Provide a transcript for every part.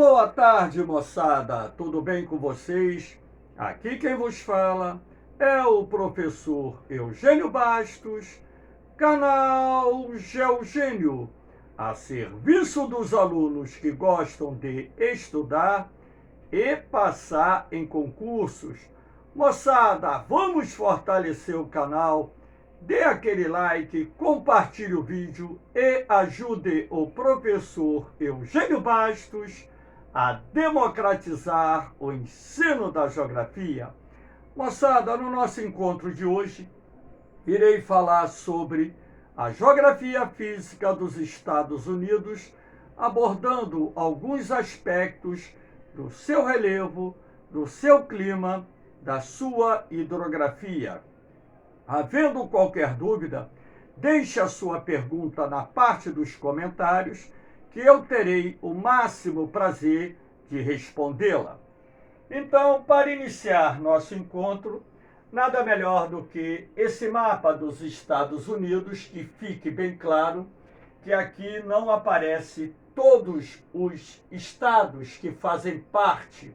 Boa tarde, moçada! Tudo bem com vocês? Aqui quem vos fala é o professor Eugênio Bastos, canal Geogênio, a serviço dos alunos que gostam de estudar e passar em concursos. Moçada, vamos fortalecer o canal, dê aquele like, compartilhe o vídeo e ajude o professor Eugênio Bastos a democratizar o ensino da geografia. Moçada, no nosso encontro de hoje, irei falar sobre a geografia física dos Estados Unidos, abordando alguns aspectos do seu relevo, do seu clima, da sua hidrografia. Havendo qualquer dúvida, deixe a sua pergunta na parte dos comentários, que eu terei o máximo prazer de respondê-la. Então, para iniciar nosso encontro, nada melhor do que esse mapa dos Estados Unidos, que fique bem claro que aqui não aparece todos os estados que fazem parte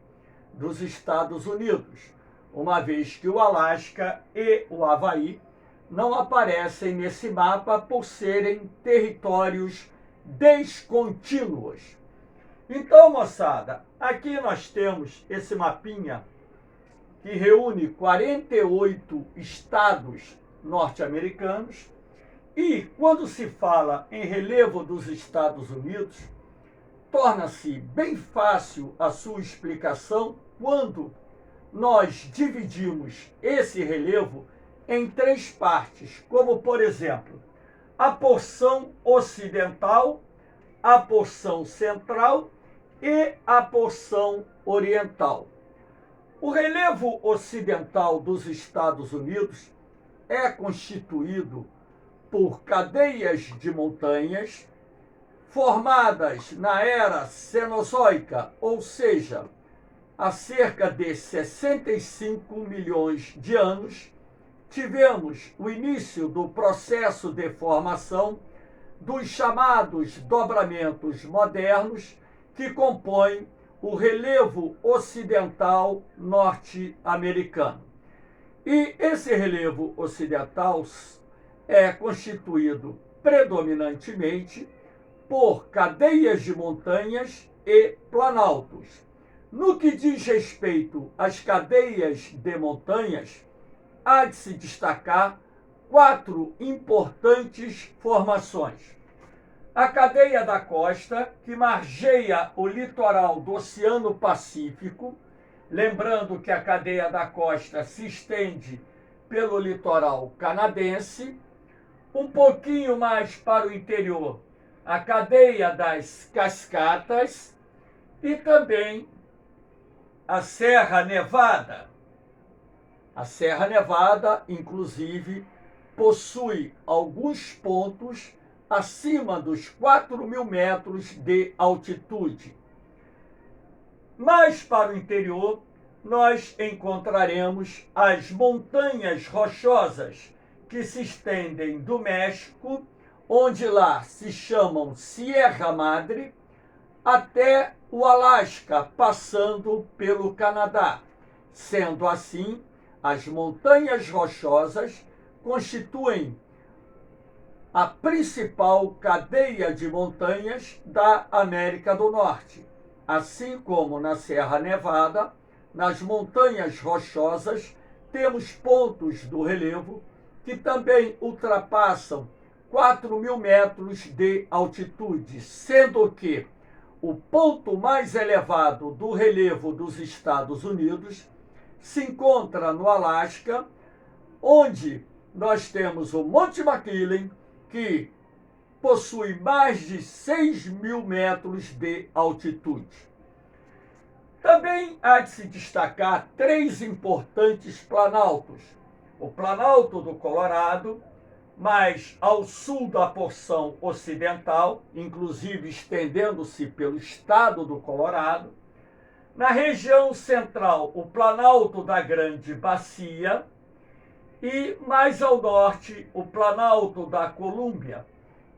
dos Estados Unidos, uma vez que o Alasca e o Havaí não aparecem nesse mapa por serem territórios descontínuos. Então, moçada, aqui nós temos esse mapinha que reúne 48 estados norte-americanos e, quando se fala em relevo dos Estados Unidos, torna-se bem fácil a sua explicação quando nós dividimos esse relevo em três partes, como, por exemplo, a porção ocidental, a porção central e a porção oriental. O relevo ocidental dos Estados Unidos é constituído por cadeias de montanhas formadas na era Cenozoica, ou seja, há cerca de 65 milhões de anos, tivemos o início do processo de formação dos chamados dobramentos modernos que compõem o relevo ocidental norte-americano. E esse relevo ocidental é constituído predominantemente por cadeias de montanhas e planaltos. No que diz respeito às cadeias de montanhas, há de se destacar quatro importantes formações. A cadeia da costa, que margeia o litoral do Oceano Pacífico, lembrando que a cadeia da costa se estende pelo litoral canadense. Um pouquinho mais para o interior, a cadeia das Cascatas e também a Serra Nevada. A Serra Nevada, inclusive, possui alguns pontos acima dos 4.000 metros de altitude. Mais para o interior, nós encontraremos as montanhas rochosas que se estendem do México, onde lá se chamam Sierra Madre, até o Alasca, passando pelo Canadá. Sendo assim, as montanhas rochosas constituem a principal cadeia de montanhas da América do Norte, assim como na Serra Nevada, nas montanhas rochosas, temos pontos do relevo que também ultrapassam 4.000 metros de altitude, sendo que o ponto mais elevado do relevo dos Estados Unidos se encontra no Alasca, onde nós temos o Monte McKinley, que possui mais de 6.000 metros de altitude. Também há de se destacar três importantes planaltos: o Planalto do Colorado, mais ao sul da porção ocidental, inclusive estendendo-se pelo estado do Colorado. Na região central, o Planalto da Grande Bacia. E mais ao norte, o Planalto da Colômbia.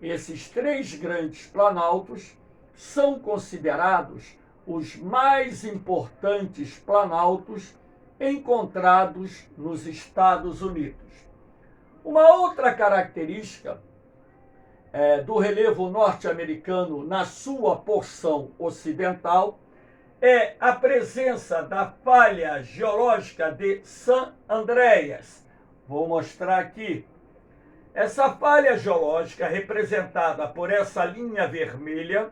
Esses três grandes planaltos são considerados os mais importantes planaltos encontrados nos Estados Unidos. Uma outra característica do relevo norte-americano na sua porção ocidental é a presença da falha geológica de San Andreas. Vou mostrar aqui. Essa falha geológica, representada por essa linha vermelha,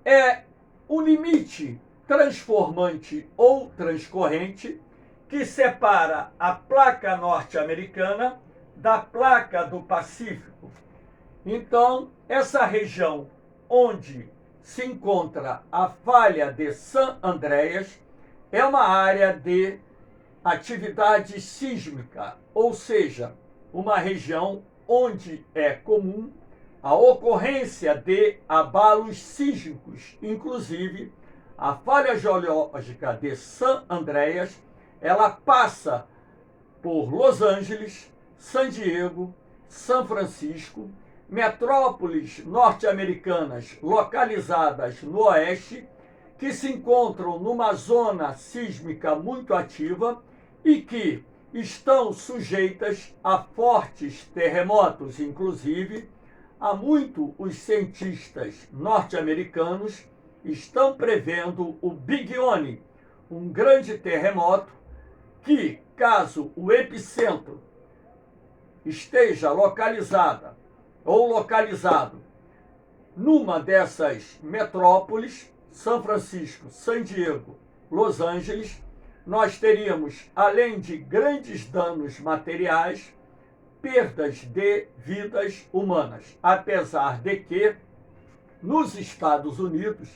é o limite transformante ou transcorrente que separa a placa norte-americana da placa do Pacífico. Então, essa região onde se encontra a falha de San Andreas é uma área de atividade sísmica, ou seja, uma região onde é comum a ocorrência de abalos sísmicos. Inclusive, a falha geológica de San Andreas, ela passa por Los Angeles, San Diego, São Francisco, metrópoles norte-americanas localizadas no oeste, que se encontram numa zona sísmica muito ativa e que estão sujeitas a fortes terremotos. Inclusive, há muito os cientistas norte-americanos estão prevendo o Big One, um grande terremoto que, caso o epicentro esteja localizado numa dessas metrópoles, São Francisco, San Diego, Los Angeles, nós teríamos, além de grandes danos materiais, perdas de vidas humanas. Apesar de que, nos Estados Unidos,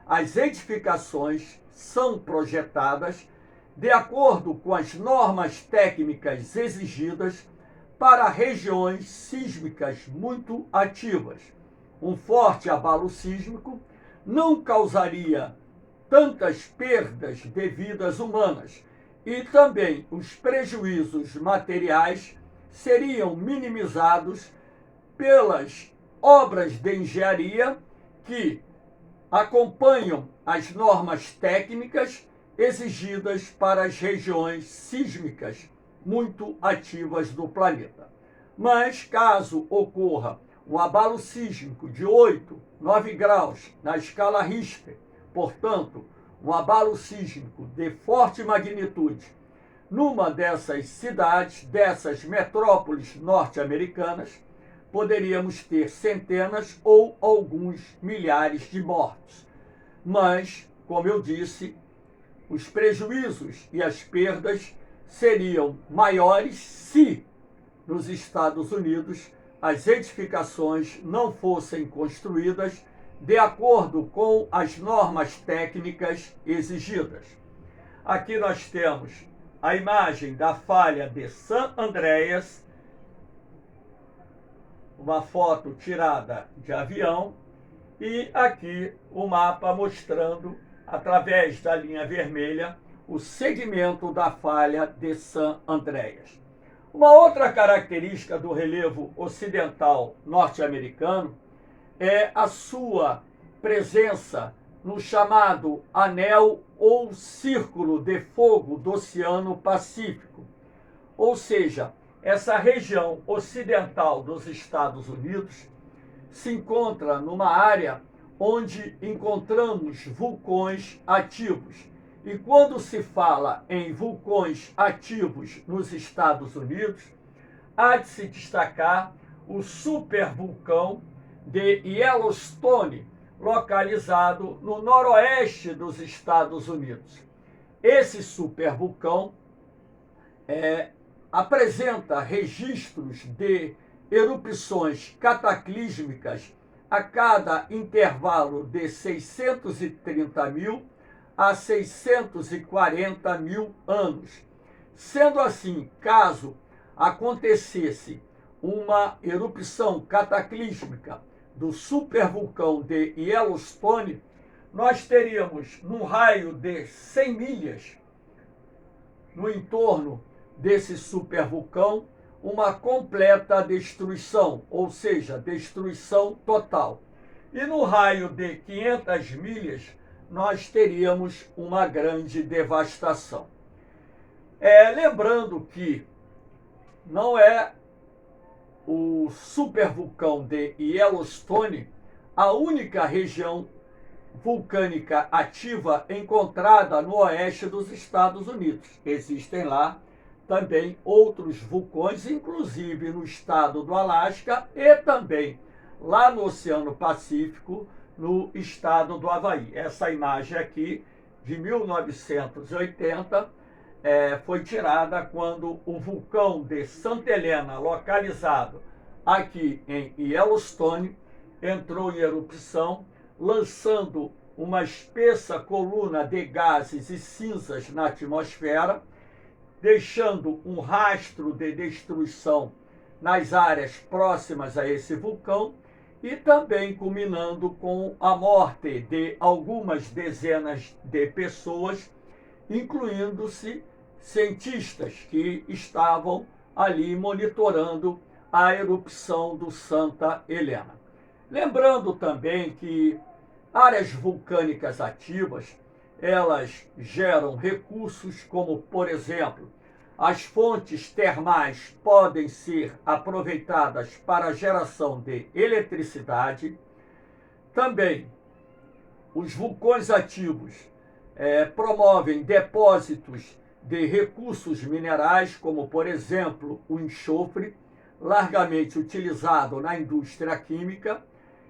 as edificações são projetadas de acordo com as normas técnicas exigidas para regiões sísmicas muito ativas. Um forte abalo sísmico não causaria tantas perdas de vidas humanas e também os prejuízos materiais seriam minimizados pelas obras de engenharia que acompanham as normas técnicas exigidas para as regiões sísmicas muito ativas do planeta. Mas caso ocorra um abalo sísmico de 8, 9 graus na escala Richter, portanto, um abalo sísmico de forte magnitude numa dessas cidades, dessas metrópoles norte-americanas, poderíamos ter centenas ou alguns milhares de mortos. Mas, como eu disse, os prejuízos e as perdas seriam maiores se, nos Estados Unidos, as edificações não fossem construídas de acordo com as normas técnicas exigidas. Aqui nós temos a imagem da falha de San Andreas, uma foto tirada de avião, e aqui o mapa mostrando, através da linha vermelha, o segmento da falha de San Andreas. Uma outra característica do relevo ocidental norte-americano é a sua presença no chamado anel ou círculo de fogo do Oceano Pacífico. Ou seja, essa região ocidental dos Estados Unidos se encontra numa área onde encontramos vulcões ativos. E quando se fala em vulcões ativos nos Estados Unidos, há de se destacar o supervulcão de Yellowstone, localizado no noroeste dos Estados Unidos. Esse supervulcão apresenta registros de erupções cataclísmicas a cada intervalo de 630 mil a 640 mil anos, Sendo assim, caso acontecesse uma erupção cataclísmica do supervulcão de Yellowstone, nós teríamos, num raio de 100 milhas, no entorno desse supervulcão, uma completa destruição, ou seja, destruição total. E no raio de 500 milhas, nós teríamos uma grande devastação. Lembrando que não é o supervulcão de Yellowstone a única região vulcânica ativa encontrada no oeste dos Estados Unidos. Existem lá também outros vulcões, inclusive no estado do Alasca e também lá no Oceano Pacífico, no estado do Havaí. Essa imagem aqui, de 1980, foi tirada quando o vulcão de Santa Helena, localizado aqui em Yellowstone, entrou em erupção, lançando uma espessa coluna de gases e cinzas na atmosfera, deixando um rastro de destruição nas áreas próximas a esse vulcão e também culminando com a morte de algumas dezenas de pessoas, incluindo-se cientistas que estavam ali monitorando a erupção do Santa Helena. Lembrando também que áreas vulcânicas ativas, elas geram recursos como, por exemplo, as fontes termais podem ser aproveitadas para a geração de eletricidade. Também os vulcões ativos promovem depósitos de recursos minerais, como, por exemplo, o enxofre, largamente utilizado na indústria química.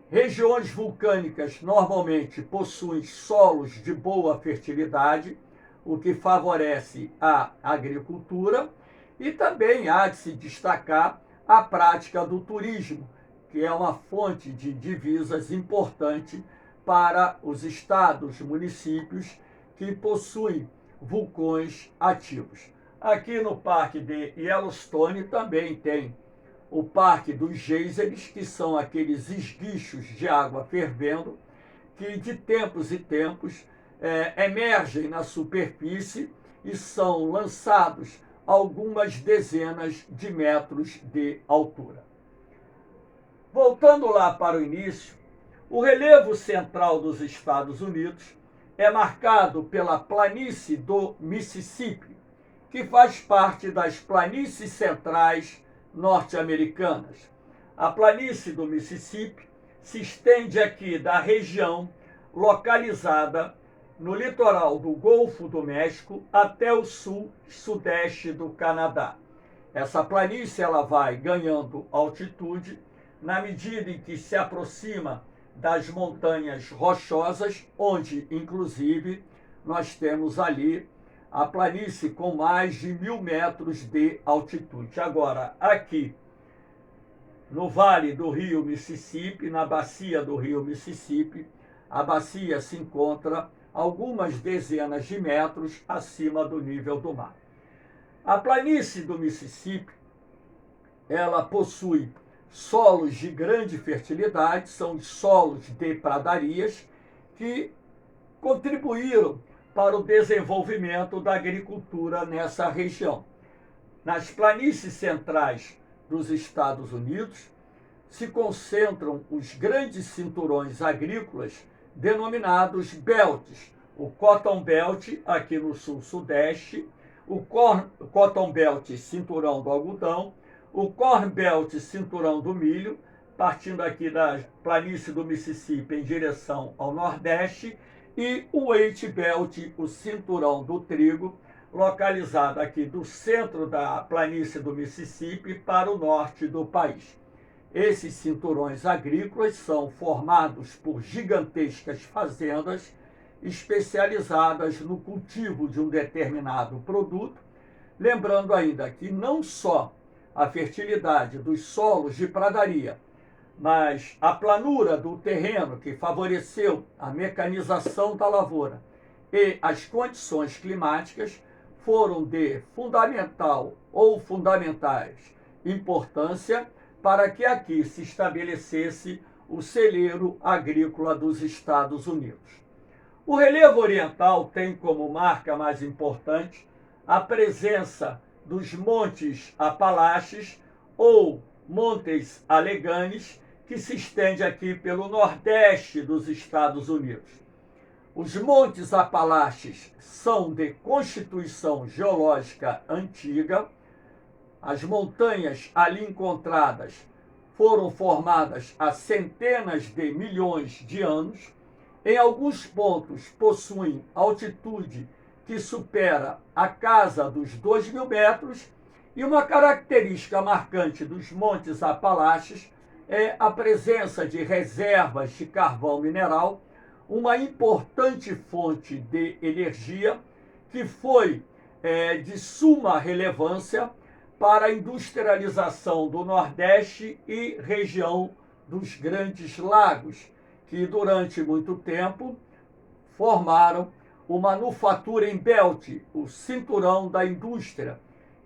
Regiões vulcânicas normalmente possuem solos de boa fertilidade, o que favorece a agricultura, e também há de se destacar a prática do turismo, que é uma fonte de divisas importante para os estados, municípios que possuem vulcões ativos. Aqui no Parque de Yellowstone também tem o Parque dos Geysers, que são aqueles esguichos de água fervendo, que de tempos em tempos emergem na superfície e são lançados a algumas dezenas de metros de altura. Voltando lá para o início, o relevo central dos Estados Unidos é marcado pela planície do Mississippi, que faz parte das planícies centrais norte-americanas. A planície do Mississippi se estende aqui da região localizada no litoral do Golfo do México até o sul-sudeste do Canadá. Essa planície ela vai ganhando altitude na medida em que se aproxima das montanhas rochosas, onde, inclusive, nós temos ali a planície com mais de 1.000 metros de altitude. Agora, aqui no vale do rio Mississippi, na bacia do rio Mississippi, a bacia se encontra algumas dezenas de metros acima do nível do mar. A planície do Mississippi, ela possui solos de grande fertilidade, são os solos de pradarias que contribuíram para o desenvolvimento da agricultura nessa região. Nas planícies centrais dos Estados Unidos se concentram os grandes cinturões agrícolas denominados belts, o Cotton Belt aqui no sul-sudeste, o Cotton Belt, cinturão do algodão, o Corn Belt, cinturão do milho, partindo aqui da planície do Mississippi em direção ao nordeste, e o Wheat Belt, o cinturão do trigo, localizado aqui do centro da planície do Mississippi para o norte do país. Esses cinturões agrícolas são formados por gigantescas fazendas especializadas no cultivo de um determinado produto, lembrando ainda que não só a fertilidade dos solos de pradaria, mas a planura do terreno que favoreceu a mecanização da lavoura e as condições climáticas foram de fundamental ou fundamentais importância para que aqui se estabelecesse o celeiro agrícola dos Estados Unidos. O relevo oriental tem como marca mais importante a presença dos Montes Apalaches ou Montes Alleghanies, que se estende aqui pelo nordeste dos Estados Unidos. Os Montes Apalaches são de constituição geológica antiga. As montanhas ali encontradas foram formadas há centenas de milhões de anos. Em alguns pontos possuem altitude que supera a casa dos 2.000 metros, e uma característica marcante dos Montes Apalaches é a presença de reservas de carvão mineral, uma importante fonte de energia que foi de suma relevância para a industrialização do Nordeste e região dos Grandes Lagos, que durante muito tempo formaram o Manufacturing Belt, o cinturão da indústria,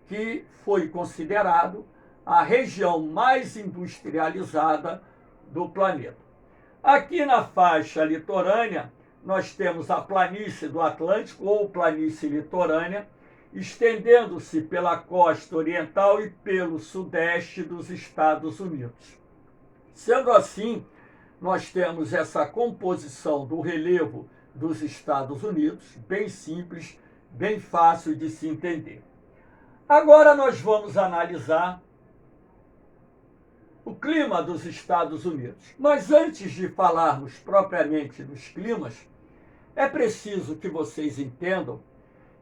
que foi considerado a região mais industrializada do planeta. Aqui na faixa litorânea, nós temos a planície do Atlântico, ou planície litorânea, estendendo-se pela costa oriental e pelo sudeste dos Estados Unidos. Sendo assim, nós temos essa composição do relevo dos Estados Unidos, bem simples, bem fácil de se entender. Agora nós vamos analisar o clima dos Estados Unidos. Mas antes de falarmos propriamente dos climas, é preciso que vocês entendam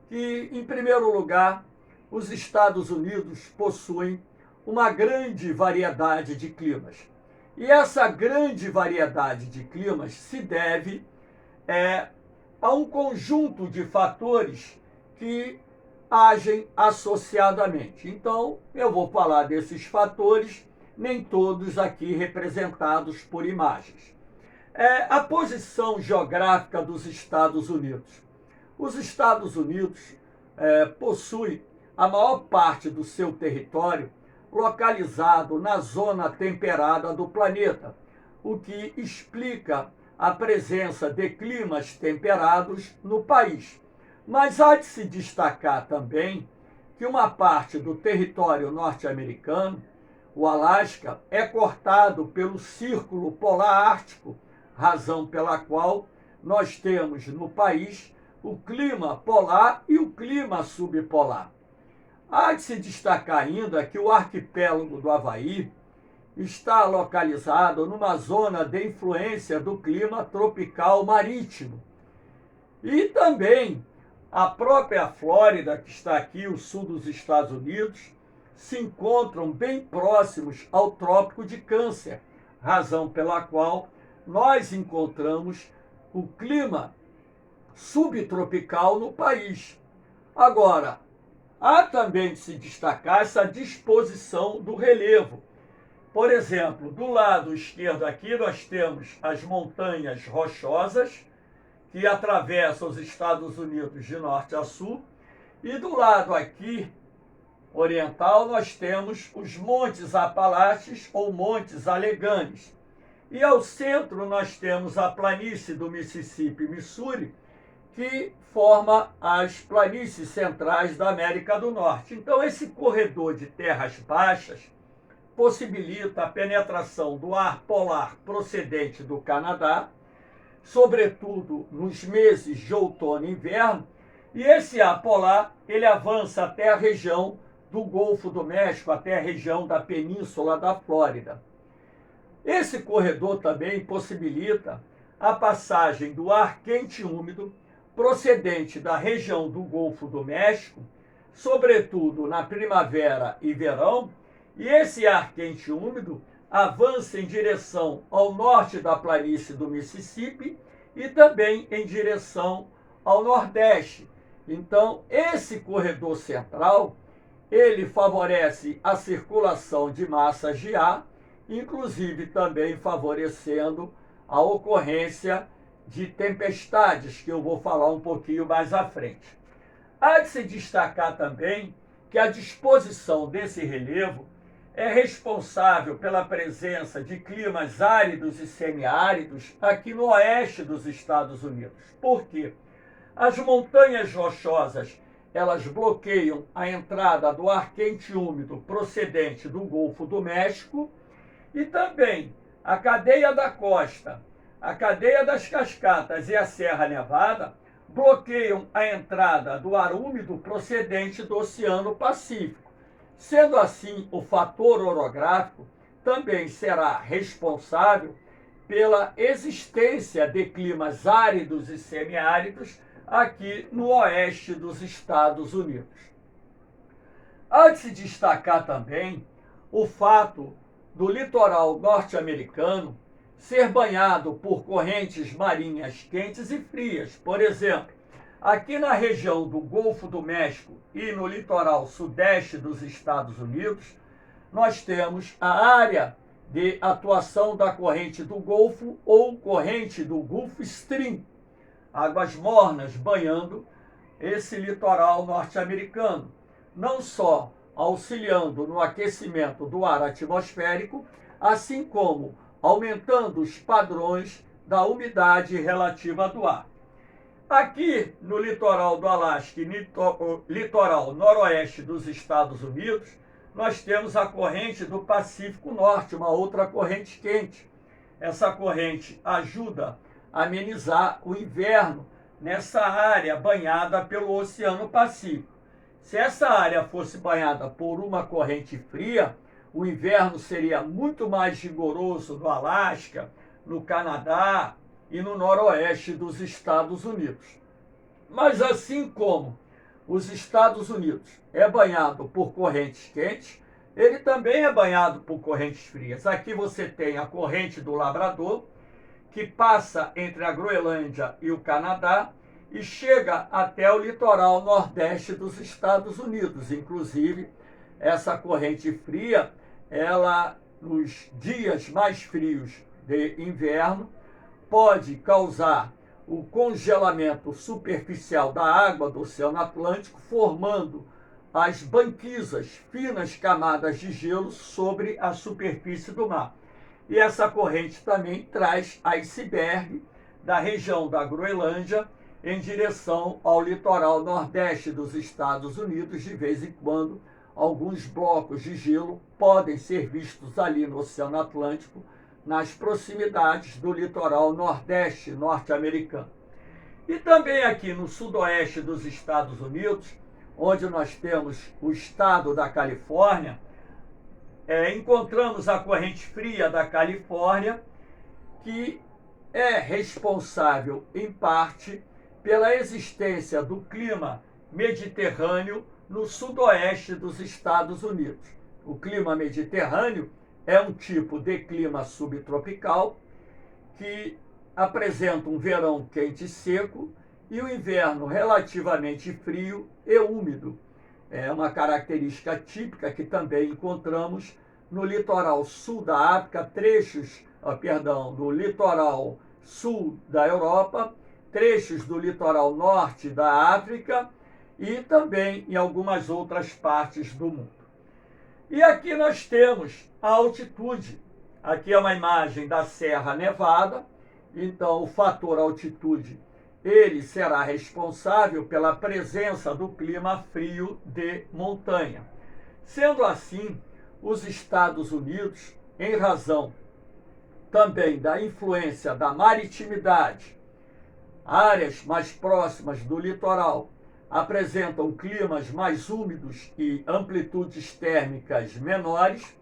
que, em primeiro lugar, os Estados Unidos possuem uma grande variedade de climas. E essa grande variedade de climas se deve a um conjunto de fatores que agem associadamente. Então, eu vou falar desses fatores, nem todos aqui representados por imagens. A posição geográfica dos Estados Unidos. Os Estados Unidos possuem a maior parte do seu território localizado na zona temperada do planeta, o que explica a presença de climas temperados no país. Mas há de se destacar também que uma parte do território norte-americano, o Alasca, é cortado pelo Círculo Polar Ártico, razão pela qual nós temos no país o clima polar e o clima subpolar. Há de se destacar ainda que o arquipélago do Havaí está localizado numa zona de influência do clima tropical marítimo. E também a própria Flórida, que está aqui, o sul dos Estados Unidos, se encontram bem próximos ao Trópico de Câncer, razão pela qual nós encontramos o clima subtropical no país. Agora, há também de se destacar essa disposição do relevo. Por exemplo, do lado esquerdo aqui nós temos as montanhas rochosas, que atravessam os Estados Unidos de norte a sul, e do lado aqui oriental nós temos os Montes Apalaches ou Montes Alleghanies. E ao centro nós temos a planície do Mississippi e Missouri, que forma as planícies centrais da América do Norte. Então esse corredor de terras baixas possibilita a penetração do ar polar procedente do Canadá, sobretudo nos meses de outono e inverno, e esse ar polar ele avança até a região do Golfo do México, até a região da Península da Flórida. Esse corredor também possibilita a passagem do ar quente e úmido procedente da região do Golfo do México, sobretudo na primavera e verão, e esse ar quente e úmido avança em direção ao norte da planície do Mississippi e também em direção ao nordeste. Então, esse corredor central, ele favorece a circulação de massas de ar, inclusive também favorecendo a ocorrência de tempestades, que eu vou falar um pouquinho mais à frente. Há de se destacar também que a disposição desse relevo é responsável pela presença de climas áridos e semiáridos aqui no oeste dos Estados Unidos. Por quê? As montanhas rochosas, elas bloqueiam a entrada do ar quente úmido procedente do Golfo do México e também a cadeia da costa, a cadeia das cascatas e a Serra Nevada bloqueiam a entrada do ar úmido procedente do Oceano Pacífico. Sendo assim, o fator orográfico também será responsável pela existência de climas áridos e semiáridos aqui no oeste dos Estados Unidos. Há de se destacar também o fato do litoral norte-americano ser banhado por correntes marinhas quentes e frias. Por exemplo, aqui na região do Golfo do México e no litoral sudeste dos Estados Unidos, nós temos a área de atuação da corrente do Golfo ou corrente do Gulf Stream, águas mornas banhando esse litoral norte-americano, não só auxiliando no aquecimento do ar atmosférico, assim como aumentando os padrões da umidade relativa do ar. Aqui no litoral do Alasca e litoral noroeste dos Estados Unidos, nós temos a corrente do Pacífico Norte, uma outra corrente quente. Essa corrente ajuda a amenizar o inverno nessa área banhada pelo Oceano Pacífico. Se essa área fosse banhada por uma corrente fria, o inverno seria muito mais rigoroso no Alasca, no Canadá e no noroeste dos Estados Unidos. Mas assim como os Estados Unidos é banhado por correntes quentes, ele também é banhado por correntes frias. Aqui você tem a corrente do Labrador, que passa entre a Groenlândia e o Canadá e chega até o litoral nordeste dos Estados Unidos. Inclusive, essa corrente fria, ela, nos dias mais frios de inverno, pode causar o congelamento superficial da água do Oceano Atlântico, formando as banquisas, finas camadas de gelo sobre a superfície do mar. E essa corrente também traz iceberg da região da Groenlândia em direção ao litoral nordeste dos Estados Unidos. De vez em quando, alguns blocos de gelo podem ser vistos ali no Oceano Atlântico, nas proximidades do litoral nordeste norte-americano. E também aqui no sudoeste dos Estados Unidos, onde nós temos o estado da Califórnia, encontramos a corrente fria da Califórnia, que é responsável, em parte, pela existência do clima mediterrâneo no sudoeste dos Estados Unidos. O clima mediterrâneo é um tipo de clima subtropical que apresenta um verão quente e seco e um inverno relativamente frio e úmido. É uma característica típica que também encontramos no litoral sul da África, do litoral sul da Europa, trechos do litoral norte da África e também em algumas outras partes do mundo. E aqui nós temos a altitude. Aqui é uma imagem da Serra Nevada. Então, o fator altitude, ele será responsável pela presença do clima frio de montanha. Sendo assim, os Estados Unidos, em razão também da influência da maritimidade, áreas mais próximas do litoral apresentam climas mais úmidos e amplitudes térmicas menores,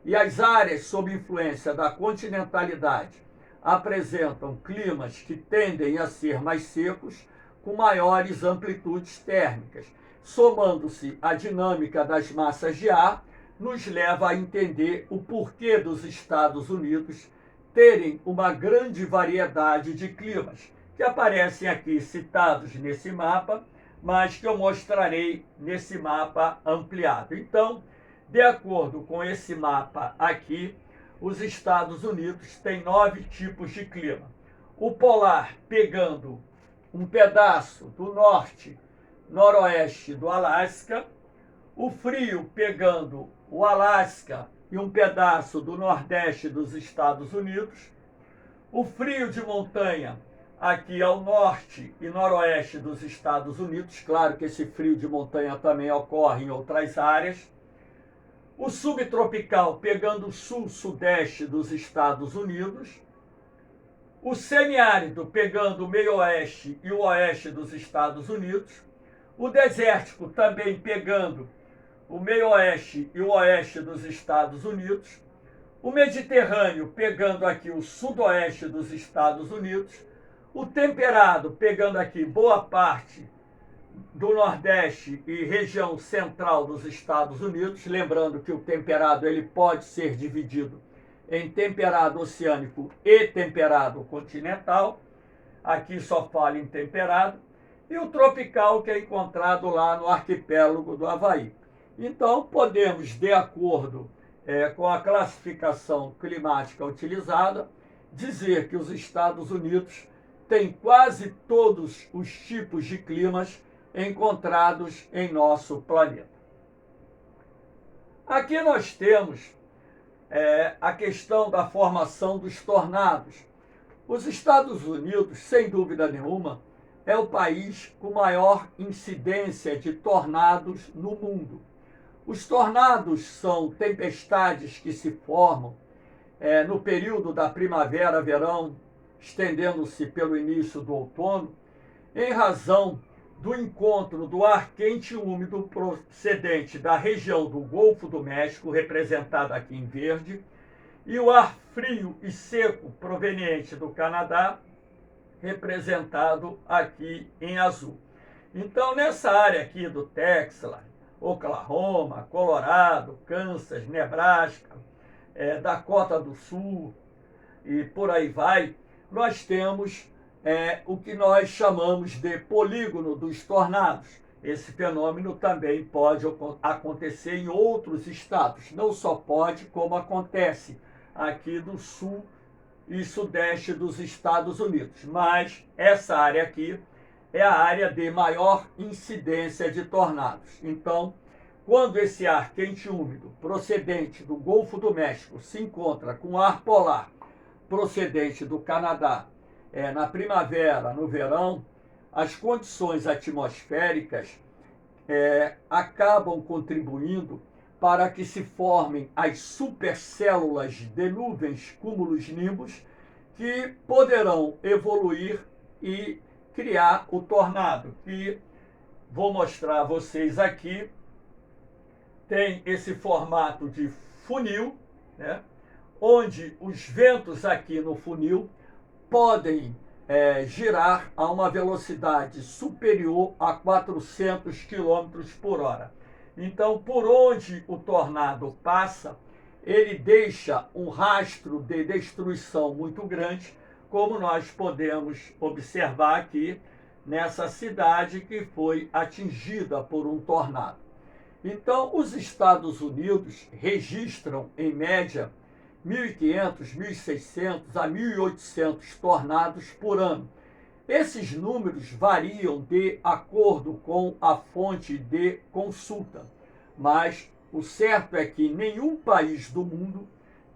e as áreas sob influência da continentalidade apresentam climas que tendem a ser mais secos, com maiores amplitudes térmicas. Somando-se à dinâmica das massas de ar, nos leva a entender o porquê dos Estados Unidos terem uma grande variedade de climas, que aparecem aqui citados nesse mapa, mas que eu mostrarei nesse mapa ampliado. Então, de acordo com esse mapa aqui, os Estados Unidos têm 9 tipos de clima. O polar pegando um pedaço do norte noroeste do Alasca, o frio pegando o Alasca e um pedaço do nordeste dos Estados Unidos, o frio de montanha aqui ao norte e noroeste dos Estados Unidos, claro que esse frio de montanha também ocorre em outras áreas, o subtropical pegando o sul-sudeste dos Estados Unidos, o semiárido pegando o meio-oeste e o oeste dos Estados Unidos, o desértico também pegando o meio-oeste e o oeste dos Estados Unidos, o Mediterrâneo pegando aqui o sudoeste dos Estados Unidos, o temperado pegando aqui boa parte do Nordeste e região central dos Estados Unidos, lembrando que o temperado ele pode ser dividido em temperado oceânico e temperado continental, aqui só fala em temperado, e o tropical que é encontrado lá no arquipélago do Havaí. Então, podemos, de acordo com a classificação climática utilizada, dizer que os Estados Unidos têm quase todos os tipos de climas encontrados em nosso planeta. Aqui nós temos a questão da formação dos tornados. Os Estados Unidos, sem dúvida nenhuma, é o país com maior incidência de tornados no mundo. Os tornados são tempestades que se formam no período da primavera-verão, estendendo-se pelo início do outono, em razão do encontro do ar quente e úmido procedente da região do Golfo do México, representada aqui em verde, e o ar frio e seco proveniente do Canadá, representado aqui em azul. Então, nessa área aqui do Texas, Oklahoma, Colorado, Kansas, Nebraska, Dakota do Sul e por aí vai, nós temos o que nós chamamos de polígono dos tornados. Esse fenômeno também pode acontecer em outros estados. Não só pode, como acontece aqui do sul e sudeste dos Estados Unidos. Mas essa área aqui é a área de maior incidência de tornados. Então, quando esse ar quente e úmido procedente do Golfo do México se encontra com ar polar procedente do Canadá na primavera, no verão, as condições atmosféricas acabam contribuindo para que se formem as supercélulas de nuvens cúmulos nimbus que poderão evoluir e criar o tornado, que vou mostrar a vocês aqui. Tem esse formato de funil, né, onde os ventos aqui no funil podem girar a uma velocidade superior a 400 km por hora. Então, por onde o tornado passa, ele deixa um rastro de destruição muito grande, como nós podemos observar aqui nessa cidade que foi atingida por um tornado. Então, os Estados Unidos registram, em média, 1.500, 1.600 a 1.800 tornados por ano. Esses números variam de acordo com a fonte de consulta, mas o certo é que nenhum país do mundo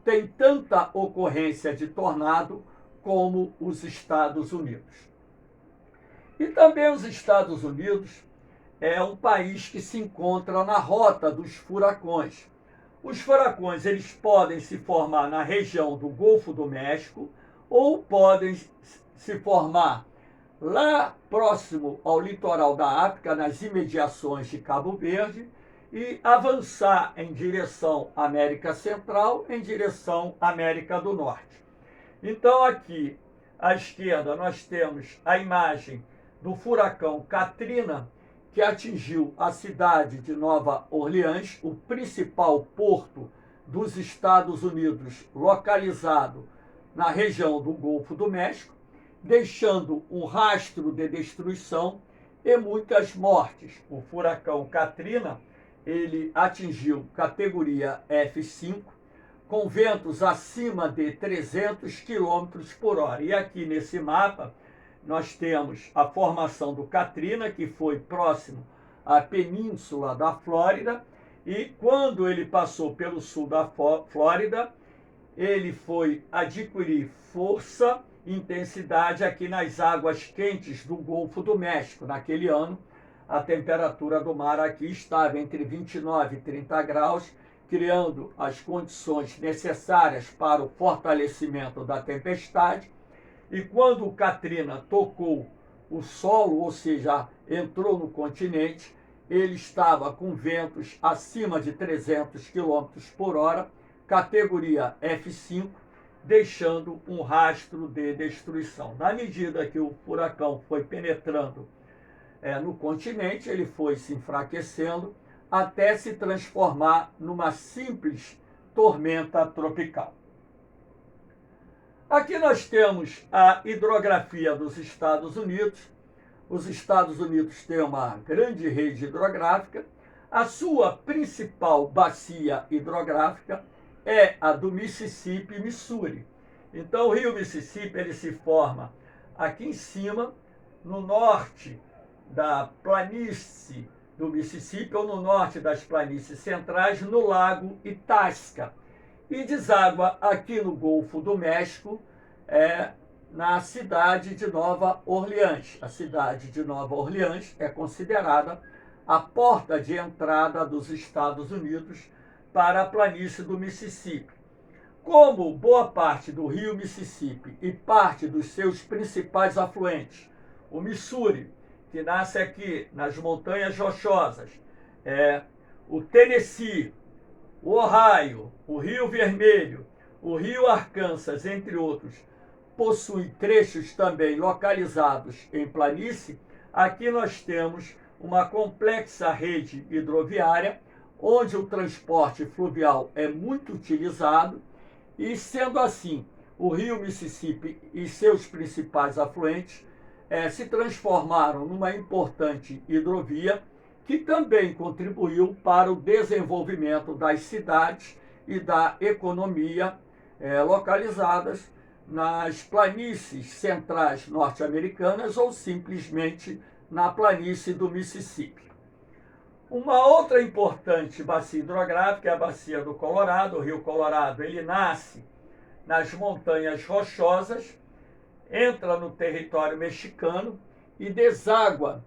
tem tanta ocorrência de tornado como os Estados Unidos. E também os Estados Unidos é um país que se encontra na rota dos furacões. Os furacões eles podem se formar na região do Golfo do México ou podem se formar lá próximo ao litoral da África, nas imediações de Cabo Verde, e avançar em direção à América Central, em direção à América do Norte. Então, aqui à esquerda nós temos a imagem do furacão Katrina, que atingiu a cidade de Nova Orleans, o principal porto dos Estados Unidos, localizado na região do Golfo do México, deixando um rastro de destruição e muitas mortes. O furacão Katrina, ele atingiu categoria F5, com ventos acima de 300 km por hora. E aqui nesse mapa, nós temos a formação do Katrina, que foi próximo à península da Flórida, e quando ele passou pelo sul da Flórida, ele foi adquirir força e intensidade aqui nas águas quentes do Golfo do México. Naquele ano, a temperatura do mar aqui estava entre 29 e 30 graus, criando as condições necessárias para o fortalecimento da tempestade. E quando o Katrina tocou o solo, ou seja, entrou no continente, ele estava com ventos acima de 300 km por hora, categoria F5, deixando um rastro de destruição. Na medida que o furacão foi penetrando no continente, ele foi se enfraquecendo até se transformar numa simples tormenta tropical. Aqui nós temos a hidrografia dos Estados Unidos. Os Estados Unidos têm uma grande rede hidrográfica. A sua principal bacia hidrográfica é a do Mississippi e Missouri. Então, o rio Mississippi ele se forma aqui em cima, no norte da planície do Mississippi, ou no norte das planícies centrais, no lago Itasca, e deságua aqui no Golfo do México, na cidade de Nova Orleans. A cidade de Nova Orleans é considerada a porta de entrada dos Estados Unidos para a planície do Mississippi. Como boa parte do rio Mississippi e parte dos seus principais afluentes, o Missouri, que nasce aqui nas montanhas rochosas, o Tennessee, o Ohio, o Rio Vermelho, o Rio Arkansas, entre outros, possui trechos também localizados em planície. Aqui nós temos uma complexa rede hidroviária, onde o transporte fluvial é muito utilizado, e sendo assim, o rio Mississippi e seus principais afluentes se transformaram numa importante hidrovia, que também contribuiu para o desenvolvimento das cidades e da economia localizadas nas planícies centrais norte-americanas ou simplesmente na planície do Mississippi. Uma outra importante bacia hidrográfica é a bacia do Colorado. O rio Colorado ele nasce nas montanhas rochosas, entra no território mexicano e deságua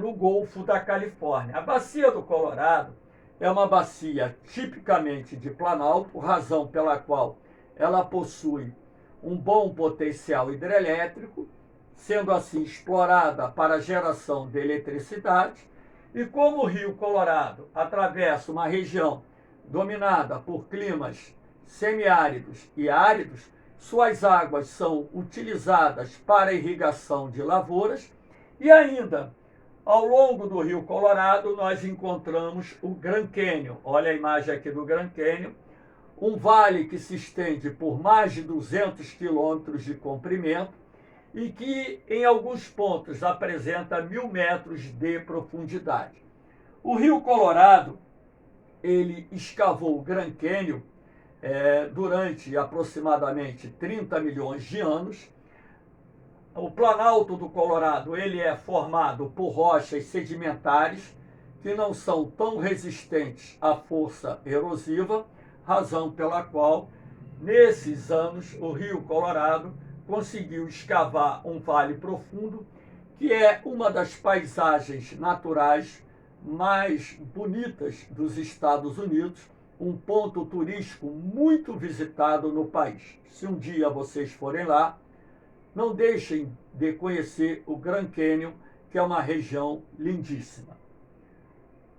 no Golfo da Califórnia. A bacia do Colorado é uma bacia tipicamente de planalto, razão pela qual ela possui um bom potencial hidrelétrico, sendo assim explorada para a geração de eletricidade. E como o rio Colorado atravessa uma região dominada por climas semiáridos e áridos, suas águas são utilizadas para a irrigação de lavouras. E ainda, ao longo do rio Colorado, nós encontramos o Grand Canyon. Olha a imagem aqui do Grand Canyon, um vale que se estende por mais de 200 quilômetros de comprimento e que, em alguns pontos, apresenta 1.000 metros de profundidade. O rio Colorado, ele escavou o Grand Canyon durante aproximadamente 30 milhões de anos. O Planalto do Colorado ele é formado por rochas sedimentares que não são tão resistentes à força erosiva, razão pela qual, nesses anos, o rio Colorado conseguiu escavar um vale profundo, que é uma das paisagens naturais mais bonitas dos Estados Unidos, um ponto turístico muito visitado no país. Se um dia vocês forem lá, não deixem de conhecer o Grand Canyon, que é uma região lindíssima.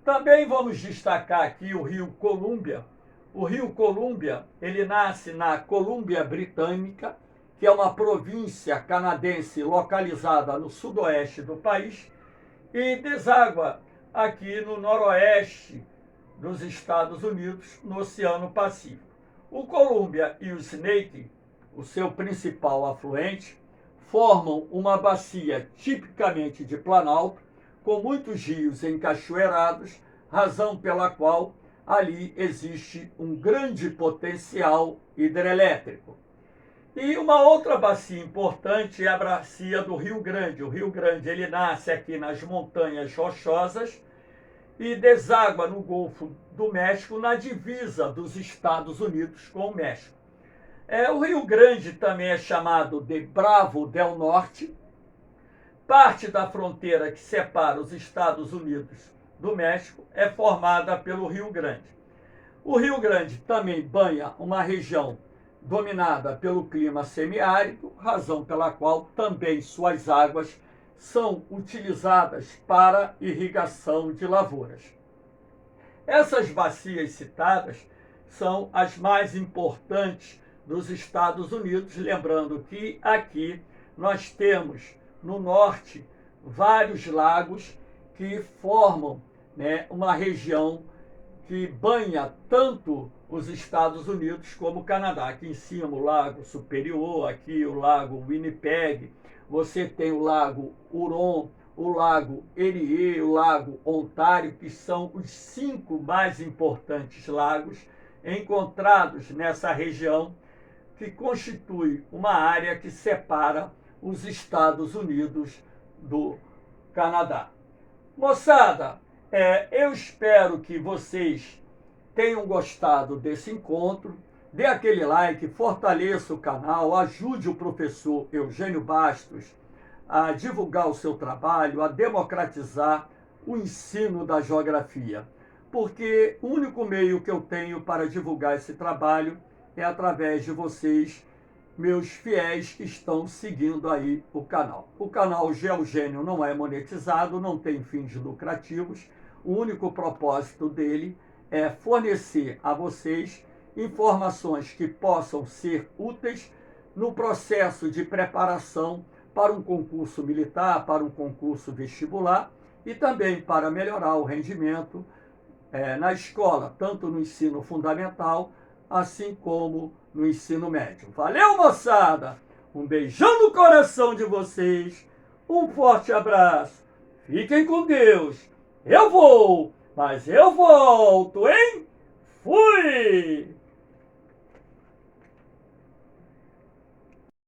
Também vamos destacar aqui o rio Columbia. O rio Columbia, ele nasce na Colômbia Britânica, que é uma província canadense localizada no sudoeste do país, e deságua aqui no noroeste dos Estados Unidos, no Oceano Pacífico. O Columbia e o Snake, o seu principal afluente, formam uma bacia tipicamente de planalto, com muitos rios encachoeirados, razão pela qual ali existe um grande potencial hidrelétrico. E uma outra bacia importante é a bacia do Rio Grande. O Rio Grande ele nasce aqui nas montanhas rochosas e deságua no Golfo do México, na divisa dos Estados Unidos com o México. O Rio Grande também é chamado de Bravo del Norte. Parte da fronteira que separa os Estados Unidos do México é formada pelo Rio Grande. O Rio Grande também banha uma região dominada pelo clima semiárido, razão pela qual também suas águas são utilizadas para irrigação de lavouras. Essas bacias citadas são as mais importantes dos Estados Unidos, lembrando que aqui nós temos no norte vários lagos que formam, uma região que banha tanto os Estados Unidos como o Canadá. Aqui em cima o Lago Superior, aqui o Lago Winnipeg, você tem o Lago Huron, o Lago Erie, o Lago Ontário, que são os 5 mais importantes lagos encontrados nessa região, que constitui uma área que separa os Estados Unidos do Canadá. Moçada, eu espero que vocês tenham gostado desse encontro. Dê aquele like, fortaleça o canal, ajude o professor Eugênio Bastos a divulgar o seu trabalho, a democratizar o ensino da geografia. Porque o único meio que eu tenho para divulgar esse trabalho é através de vocês, meus fiéis que estão seguindo aí o canal. O canal GeoGênio não é monetizado, não tem fins lucrativos. O único propósito dele é fornecer a vocês informações que possam ser úteis no processo de preparação para um concurso militar, para um concurso vestibular e também para melhorar o rendimento na escola, tanto no ensino fundamental, assim como no ensino médio. Valeu, moçada! Um beijão no coração de vocês, um forte abraço, fiquem com Deus. Eu vou, mas eu volto, hein? Fui!